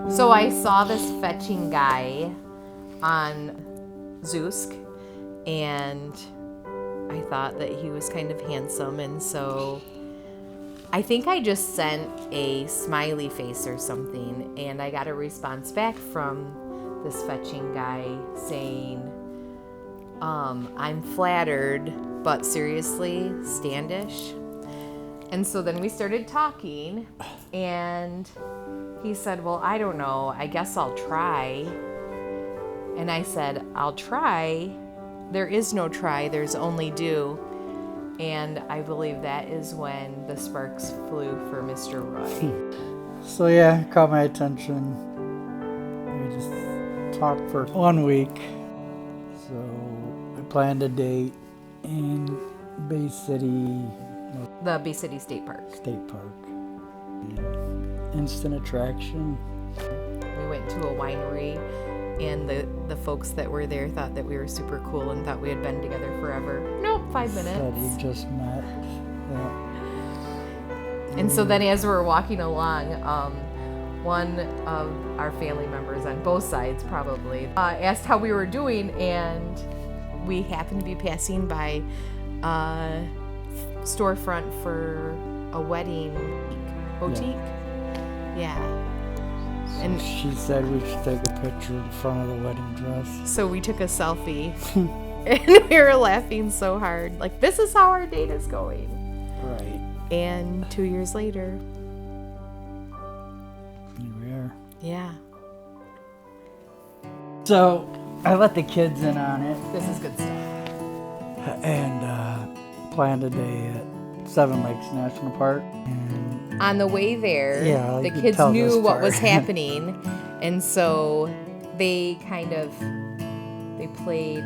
So I saw this fetching guy on Zoosk, and I thought that he was kind of handsome, and so I think I just sent a smiley face or something, and I got a response back from this fetching guy saying, I'm flattered, but seriously, Standish. And so then we started talking, and he said, well, I don't know, I guess I'll try. And I said, I'll try. There is no try, there's only do. And I believe that is when the sparks flew for Mr. Roy. So yeah, it caught my attention. We just talked for 1 week. So I planned a date in Bay City. The Bay City State Park. State Park. And instant attraction. We went to a winery, and the folks that were there thought that we were super cool and thought we had been together forever. Nope, 5 minutes. That we just met. Yeah. And so then as we're walking along, one of our family members on both sides probably asked how we were doing, and we happened to be passing by a storefront for a wedding boutique. Yeah. And she said we should take a picture in front of the wedding dress. So we took a selfie, and we were laughing so hard. Like, this is how our date is going. Right. And 2 years later. Here we are. Yeah. So I let the kids in on it. This is good stuff. And planned a day at Seven Lakes National Park. And on the way there, yeah, the kids knew what was happening, and so they played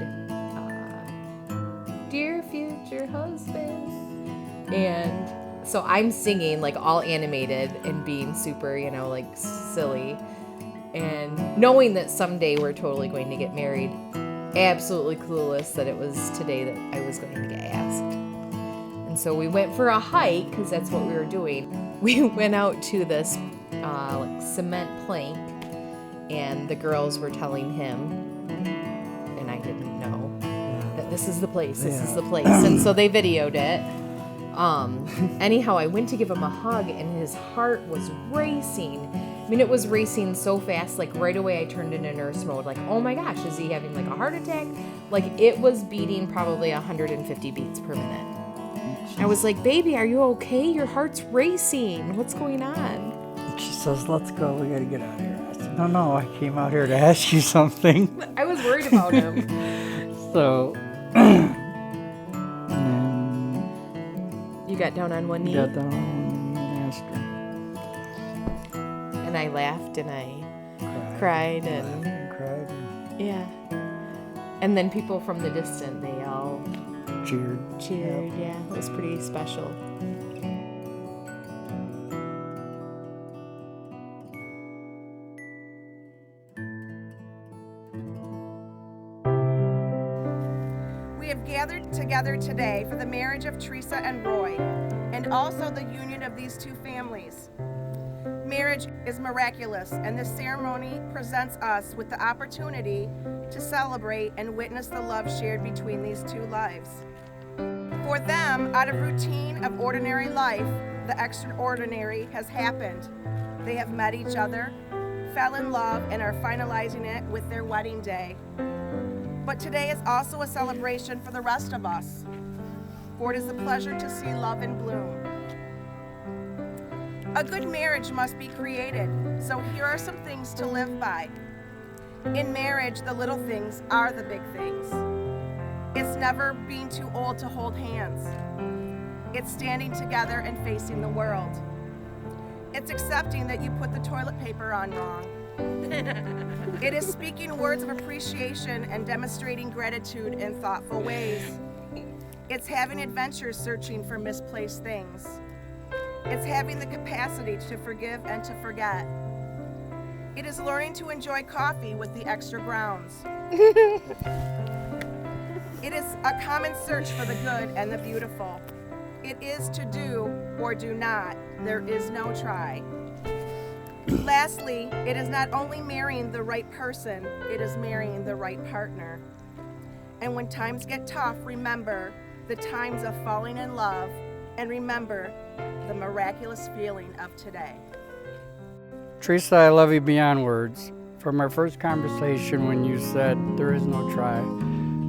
Dear Future Husband, and so I'm singing like all animated and being super, like silly, and knowing that someday we're totally going to get married, absolutely clueless that it was today that I was going to get asked. And so we went for a hike, because that's what we were doing. We went out to this cement plank, and the girls were telling him, and I didn't know, that this is the place, this is the place. And so they videoed it. Anyhow, I went to give him a hug, and his heart was racing. I mean, it was racing so fast, like right away I turned into nurse mode, like, oh my gosh, is he having like a heart attack? Like, it was beating probably 150 beats per minute. I was like, baby, are you okay? Your heart's racing. What's going on? She says, let's go. We got to get out of here. I said, no, I came out here to ask you something. I was worried about him. So, you got down on one knee? Got down on one knee and asked her. And I laughed and I cried and cried. Yeah. And then people from the distance, they all cheered. Yep. Yeah, it was pretty special. We have gathered together today for the marriage of Theresa and Roy, and also the union of these two families. Marriage is miraculous, and this ceremony presents us with the opportunity to celebrate and witness the love shared between these two lives. For them, out of routine of ordinary life, the extraordinary has happened. They have met each other, fell in love, and are finalizing it with their wedding day. But today is also a celebration for the rest of us, for it is a pleasure to see love in bloom. A good marriage must be created, so here are some things to live by. In marriage, the little things are the big things. It's never being too old to hold hands. It's standing together and facing the world. It's accepting that you put the toilet paper on wrong. It is speaking words of appreciation and demonstrating gratitude in thoughtful ways. It's having adventures searching for misplaced things. It's having the capacity to forgive and to forget. It is learning to enjoy coffee with the extra grounds. It is a common search for the good and the beautiful. It is to do or do not. There is no try. Lastly, it is not only marrying the right person, it is marrying the right partner. And when times get tough, remember the times of falling in love, and remember the miraculous feeling of today. Theresa, I love you beyond words. From our first conversation when you said there is no try,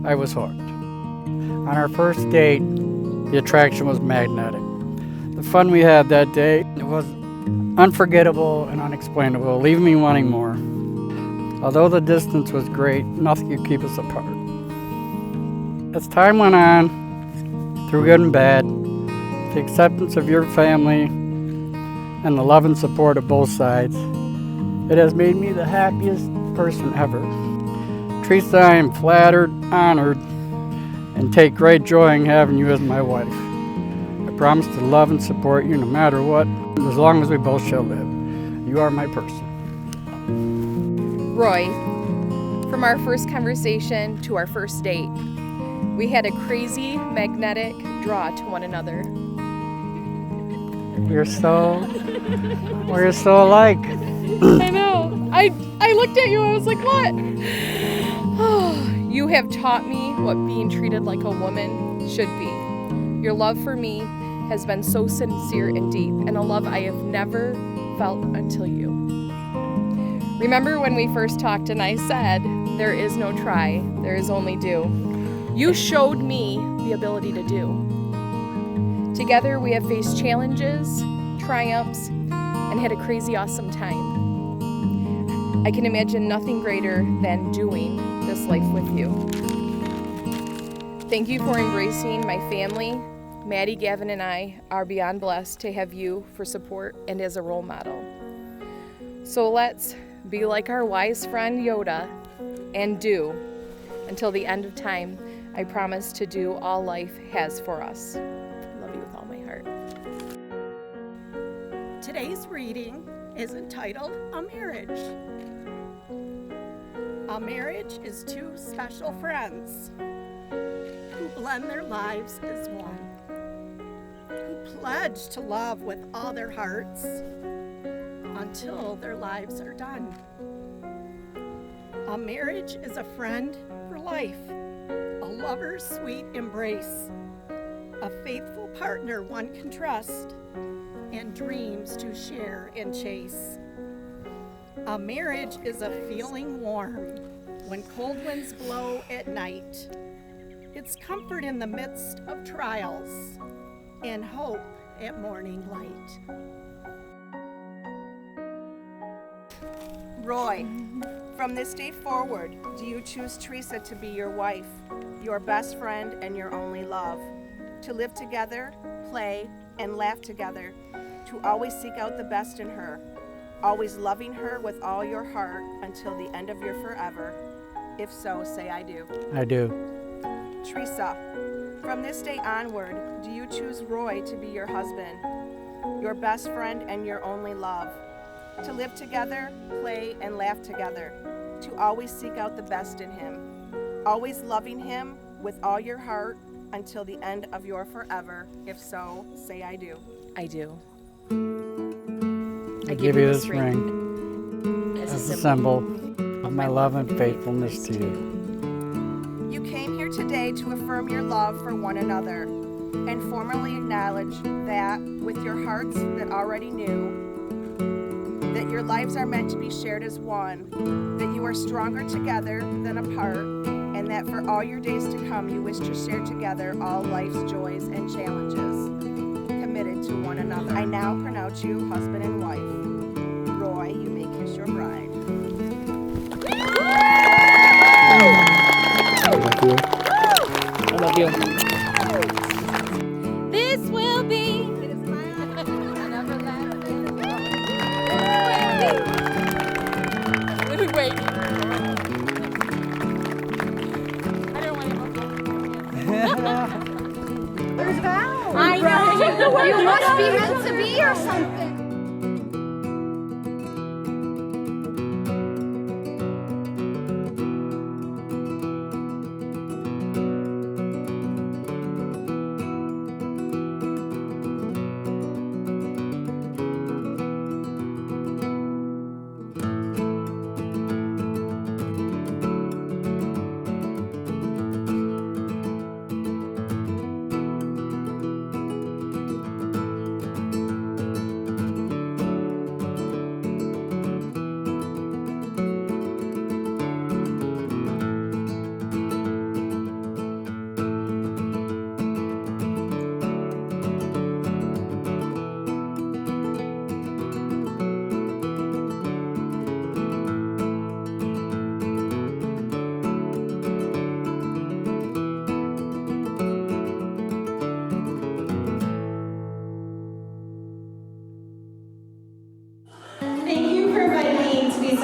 I was hooked. On our first date, the attraction was magnetic. The fun we had that day, it was unforgettable and unexplainable, leaving me wanting more. Although the distance was great, nothing could keep us apart. As time went on, through good and bad, the acceptance of your family and the love and support of both sides, it has made me the happiest person ever. Theresa, I am flattered, honored, and take great joy in having you as my wife. I promise to love and support you no matter what, as long as we both shall live. You are my person. Roy, from our first conversation to our first date, we had a crazy magnetic draw to one another. We're so alike. I know. I looked at you, I was like, what? You have taught me what being treated like a woman should be. Your love for me has been so sincere and deep, and a love I have never felt until you. Remember when we first talked and I said, there is no try, there is only do. You showed me the ability to do. Together we have faced challenges, triumphs, and had a crazy awesome time. I can imagine nothing greater than doing this life with you. Thank you for embracing my family. Maddie, Gavin, and I are beyond blessed to have you for support and as a role model. So let's be like our wise friend Yoda and do until the end of time. I promise to do all life has for us. I love you with all my heart. Today's reading is entitled A Marriage. A marriage is two special friends who blend their lives as one, who pledge to love with all their hearts until their lives are done. A marriage is a friend for life, a lover's sweet embrace, a faithful partner one can trust, and dreams to share and chase. A marriage is a feeling warm when cold winds blow at night. It's comfort in the midst of trials and hope at morning light. Roy, from this day forward, do you choose Theresa to be your wife, your best friend, and your only love? To live together, play, and laugh together, to always seek out the best in her, always loving her with all your heart until the end of your forever? If so, say I do. I do. Theresa, from this day onward, do you choose Roy to be your husband, your best friend, and your only love? To live together, play, and laugh together, to always seek out the best in him, always loving him with all your heart until the end of your forever? If so, say I do. I do. I give you this ring as a symbol of my love and faithfulness to you. You came here today to affirm your love for one another and formally acknowledge that with your hearts that already knew that your lives are meant to be shared as one, that you are stronger together than apart, and that for all your days to come you wish to share together all life's joys and challenges, committed to one another. I now pronounce you husband and wife. Roy, you may kiss your bride. I love you. This will be Wait. I don't want to. There's Val. I know. You must be meant to be or something.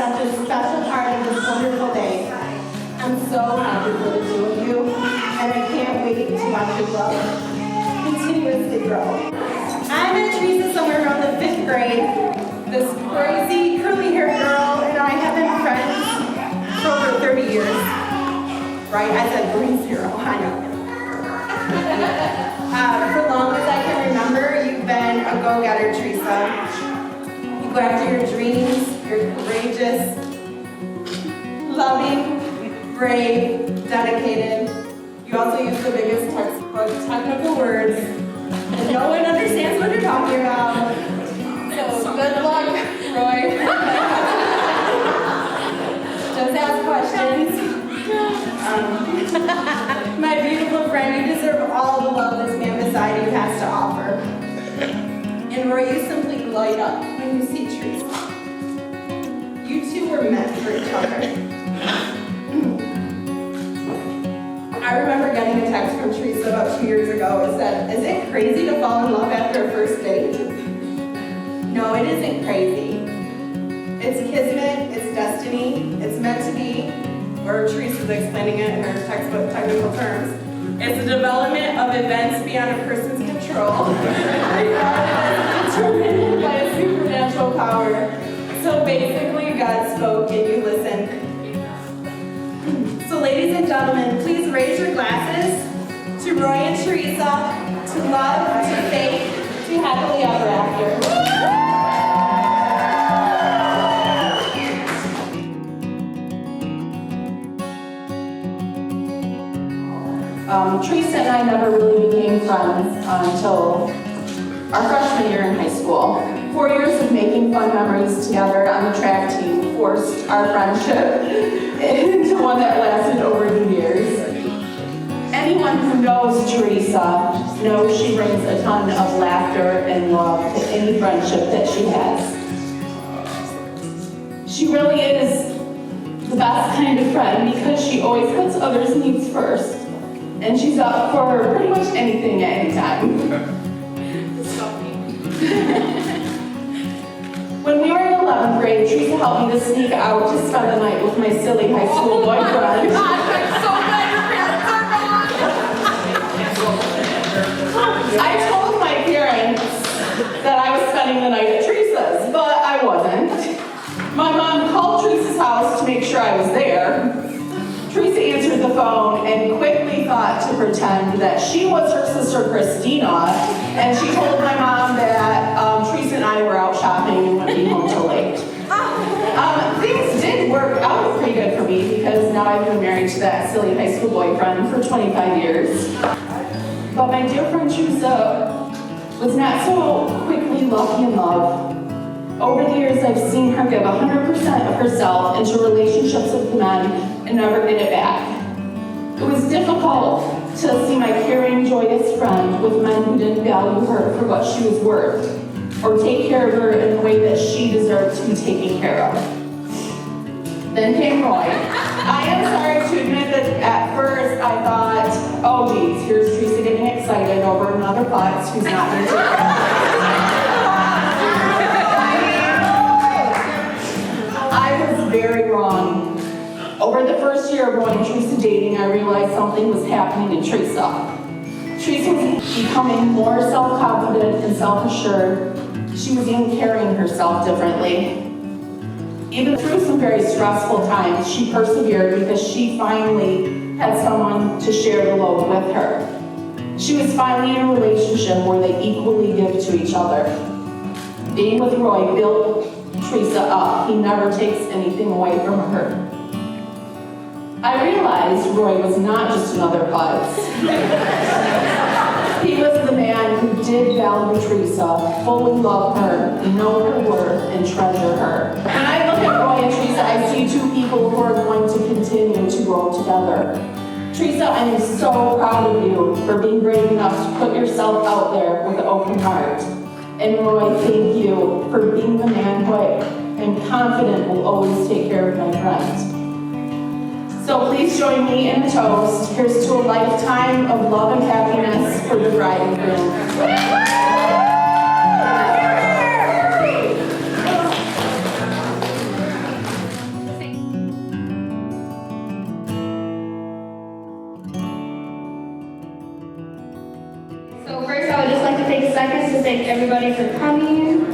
such a special part of this wonderful day. I'm so happy for the two of you, and I can't wait to watch your love continuously grow. I met Theresa somewhere around the 5th grade. This crazy curly-haired girl and I have been friends for over 30 years. Right? I said green zero. I know. For long as I can remember, you've been a go-getter, Theresa. You go after your dreams. You're courageous, loving, brave, dedicated. You also use the biggest textbook technical words, and no one understands what you're talking about. So good luck, Roy. Just ask questions. My beautiful friend, you deserve all the love this man beside you has to offer. And Roy, you simply light up when you see Theresa. You two were meant for each other. I remember getting a text from Theresa about 2 years ago. It said, "Is it crazy to fall in love after a first date?" No, it isn't crazy. It's kismet, it's destiny, it's meant to be, or Theresa's explaining it in her textbook technical terms. It's the development of events beyond a person's control, determined by a supernatural power. So basically, God spoke and you listened. So ladies and gentlemen, please raise your glasses to Roy and Theresa, to love, to faith, to happily ever after. Theresa and I never really became friends until our freshman year in high school. 4 years of making fun memories together on the track team forced our friendship into one that lasted over 2 years. Anyone who knows Theresa knows she brings a ton of laughter and love to any friendship that she has. She really is the best kind of friend because she always puts others' needs first. And she's up for pretty much anything at any time. When we were in 11th grade, Theresa helped me to sneak out to spend the night with my silly high school boyfriend. I'm so glad your parents are gone. I told my parents that I was spending the night at Theresa's, but I wasn't. My mom called Theresa's house to make sure I was there. Theresa answered the phone and quickly thought to pretend that she was her sister Christina, and she told my mom that Theresa and I were out shopping and wouldn't be home till late. Things did work out pretty good for me because now I've been married to that silly high school boyfriend for 25 years. But my dear friend Theresa was not so quickly lucky in love. Over the years, I've seen her give 100% of herself into relationships with men and never get it back. It was difficult to see my caring, joyous friend with men who didn't value her for what she was worth or take care of her in the way that she deserved to be taken care of. Then came Roy. I am sorry to admit that at first I thought, oh geez, here's Theresa getting excited over another putz who's not here today. I was very wrong. Over the first year of Roy and Theresa dating, I realized something was happening to Theresa. Theresa was becoming more self-confident and self-assured. She was even carrying herself differently. Even through some very stressful times, she persevered because she finally had someone to share the load with her. She was finally in a relationship where they equally give to each other. Being with Roy built Theresa up. He never takes anything away from her. I realized Roy was not just another putz. He was the man who did value Theresa, fully love her, know her worth, and treasure her. When I look at Roy and Theresa, I see two people who are going to continue to grow together. Theresa, I am so proud of you for being brave enough to put yourself out there with an open heart. And Roy, thank you for being the man who I am confident will always take care of my friends. So please join me in a toast. Here's to a lifetime of love and happiness for the bride and groom. like to take seconds to thank everybody for coming.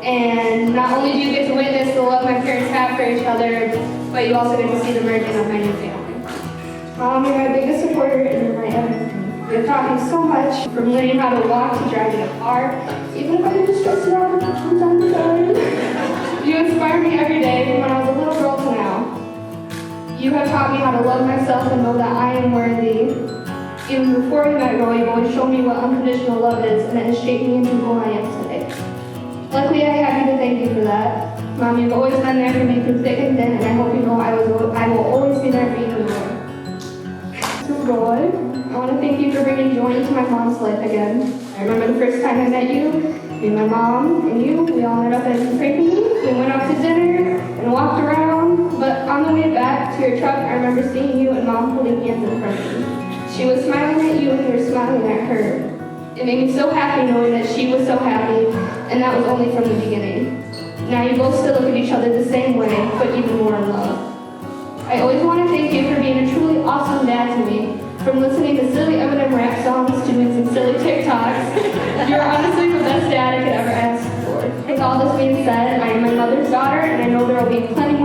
And not only do you get to witness the love my parents have for each other, but you also get to see the merging of my new family. Mom, you're my biggest supporter and you're my everything. You've taught me so much, from learning how to walk to driving a car, even if I get stressed out from time to time. You inspire me every day from when I was a little girl to now. You have taught me how to love myself and know that I am worthy. Even before we met, Roy, you've always shown me what unconditional love is, and it has shaped me into who I am today. Luckily, I have you to thank you for that. Mom, you've always been there for me through thick and thin, and I hope you know I will always be there for you even more. To Roy, I want to thank you for bringing joy into my mom's life again. I remember the first time I met you, me and my mom and you, we all met up at Frankie. We went out to dinner and walked around, but on the way back to your truck, I remember seeing you and Mom holding hands in front of me. She was smiling at you and you were smiling at her. It made me so happy knowing that she was so happy, and that was only from the beginning. Now you both still look at each other the same way, but even more in love. I always want to thank you for being a truly awesome dad to me. From listening to silly Eminem rap songs to doing some silly TikToks, you're honestly the best dad I could ever ask for. With all this being said, I am my mother's daughter, and I know there will be plenty